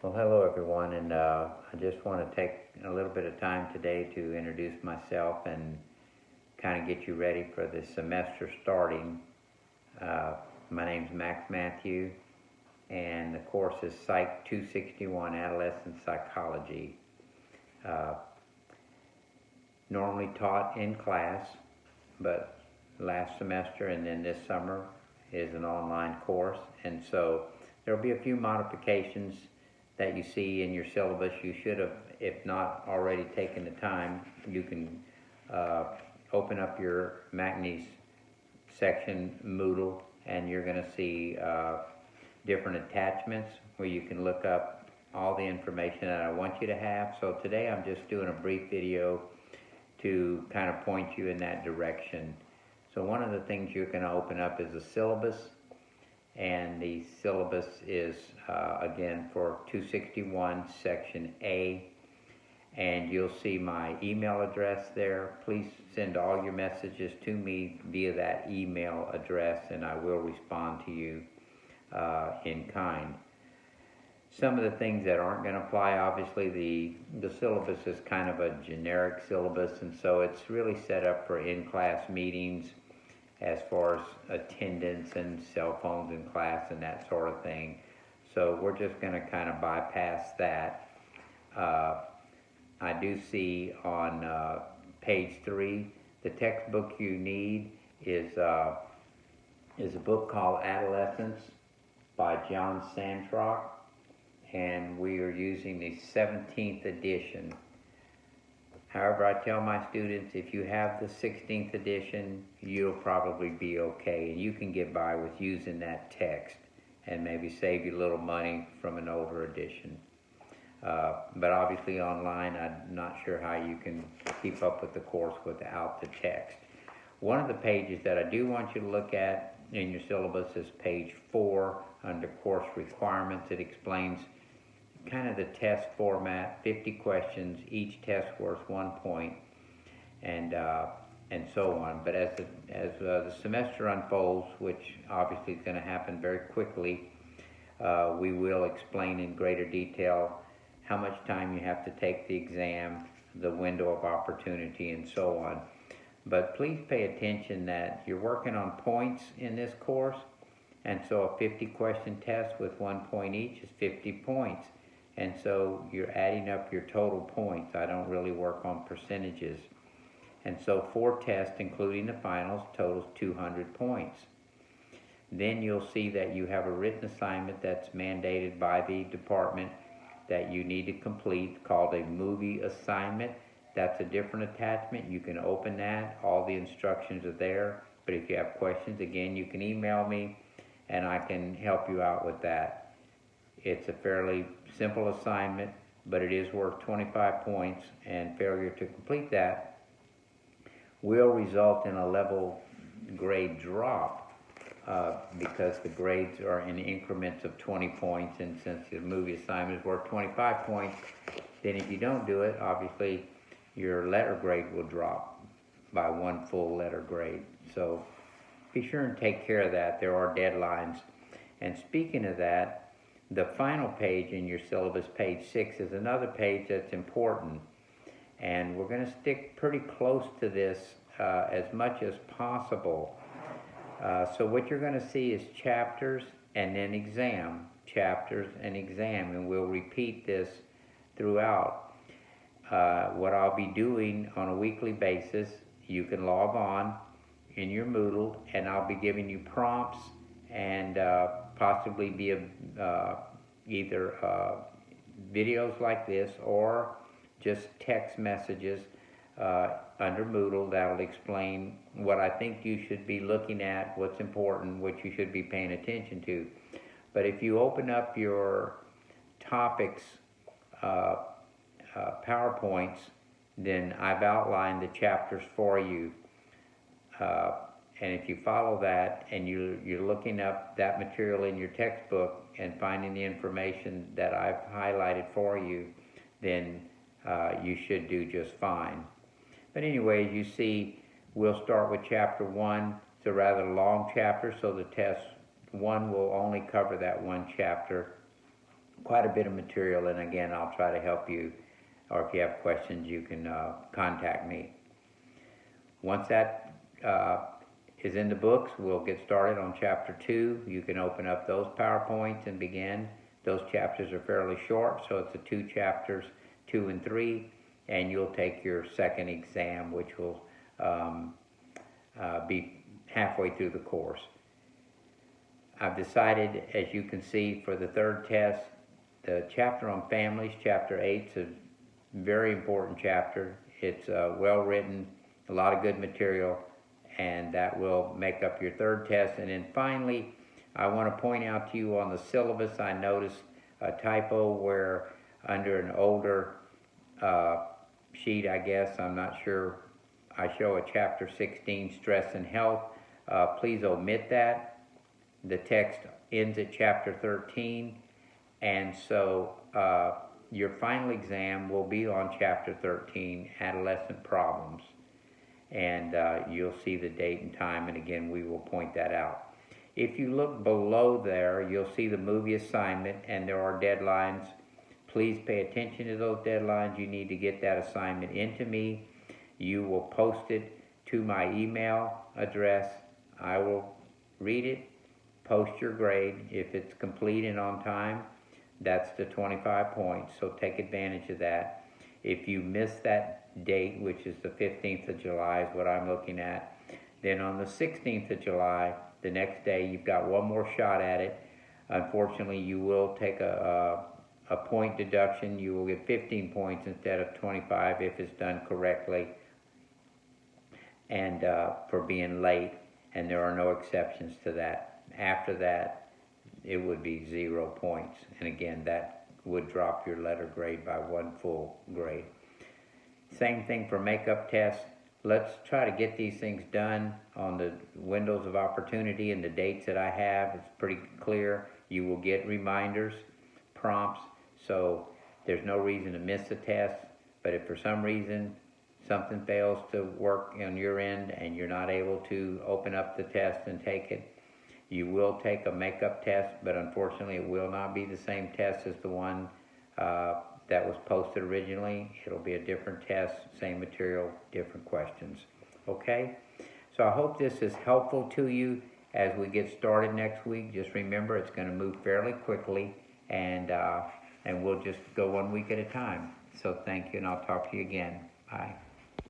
Well, hello everyone, and I just want to take a little bit of time today to introduce myself and kind of get you ready for the semester starting. Uh, my name's Mathieu, and the course is Psych 261, Adolescent Psychology. Uh, Normally taught in class, but last semester and then this summer is an online course, and so there will be a few modifications that you see in your syllabus. You should have, if not already taken the time, you can uh, open up your MacNeese section Moodle, and you're going to see different attachments where you can look up all the information that I want you to have. So today I'm just doing a brief video to kind of point you in that direction. So one of the things you're going to open up is a syllabus, and the syllabus is again for 261 section A, and you'll see my email address there. Please send all your messages to me via that email address, and I will respond to you in kind. Some of the things that aren't going to apply, obviously the syllabus is kind of a generic syllabus, and so it's really set up for in-class meetings as far as attendance and cell phones in class and that sort of thing. So we're just going to kind of bypass that. I do see on page 3, the textbook you need is a book called Adolescence by John Sandrock, and we are using the 17th edition. However, I tell my students, if you have the 16th edition, you'll probably be okay, and you can get by with using that text and maybe save you a little money from an older edition. But obviously online, I'm not sure how you can keep up with the course without the text. One of the pages that I do want you to look at in your syllabus is page 4 under course requirements. It explains kind of the test format, 50 questions, each test worth 1 point, and so on. But as the semester unfolds, which obviously is going to happen very quickly, we will explain in greater detail how much time you have to take the exam, the window of opportunity, and so on. But please pay attention that you're working on points in this course, and so a 50-question test with 1 point each is 50 points. And so you're adding up your total points. I don't really work on percentages. And so 4 tests, including the finals, totals 200 points. Then you'll see that you have a written assignment that's mandated by the department that you need to complete, called a movie assignment. That's a different attachment. You can open that. All the instructions are there. But if you have questions, again, you can email me, and I can help you out with that. It's a fairly simple assignment, but it is worth 25 points, and failure to complete that will result in a level grade drop because the grades are in increments of 20 points, and since the movie assignment is worth 25 points, then if you don't do it, obviously your letter grade will drop by 1 full letter grade. So be sure and take care of that. There are deadlines. And speaking of that, the final page in your syllabus, page 6, is another page that's important. And we're going to stick pretty close to this as much as possible. So what you're going to see is chapters and then exam, chapters and exam, and we'll repeat this throughout. What I'll be doing on a weekly basis, you can log on in your Moodle, and I'll be giving you prompts and possibly be either videos like this or just text messages under Moodle that'll explain what I think you should be looking at, what's important, what you should be paying attention to. But if you open up your topics PowerPoints, then I've outlined the chapters for you. And if you follow that and you're looking up that material in your textbook and finding the information that I've highlighted for you, then you should do just fine. But anyway, you see, we'll start with chapter 1. It's a rather long chapter, so the test 1 will only cover that 1 chapter. quite a bit of material, and again, I'll try to help you, or if you have questions, you can contact me. Once that is in the books, we'll get started on chapter 2. You can open up those PowerPoints and begin. Those chapters are fairly short, so it's the 2 chapters, 2 and 3, and you'll take your second exam, which will be halfway through the course. I've decided, as you can see, for the third test, the chapter on families, chapter 8, is a very important chapter. It's well written, a lot of good material, and that will make up your third test. And then finally, I want to point out to you on the syllabus, I noticed a typo where under an older sheet, I guess, I'm not sure, I show a chapter 16, stress and health. Please omit that. The text ends at chapter 13, and so your final exam will be on chapter 13, adolescent problems. And you'll see the date and time, and again, we will point that out. If you look below there, you'll see the movie assignment, and there are deadlines. Please pay attention to those deadlines. You need to get that assignment into me. You will post it to my email address. I will read it, post your grade. If it's complete and on time, that's the 25 points, so take advantage of that. If you miss that date, which is the 15th of July is what I'm looking at, then on the 16th of July, the next day, you've got one more shot at it. Unfortunately, you will take a point deduction. You will get 15 points instead of 25 if it's done correctly, and for being late, and there are no exceptions to that. After that, it would be 0 points, and again, that would drop your letter grade by 1 full grade. Same thing for makeup tests. Let's try to get these things done on the windows of opportunity and the dates that I have. It's pretty clear. You will get reminders, prompts, so there's no reason to miss the test. But if for some reason something fails to work on your end and you're not able to open up the test and take it, you will take a makeup test, but unfortunately it will not be the same test as the one that was posted originally. It'll be a different test, same material, different questions. Okay? So I hope this is helpful to you as we get started next week. Just remember, it's going to move fairly quickly, and we'll just go 1 week at a time. So thank you, and I'll talk to you again. Bye.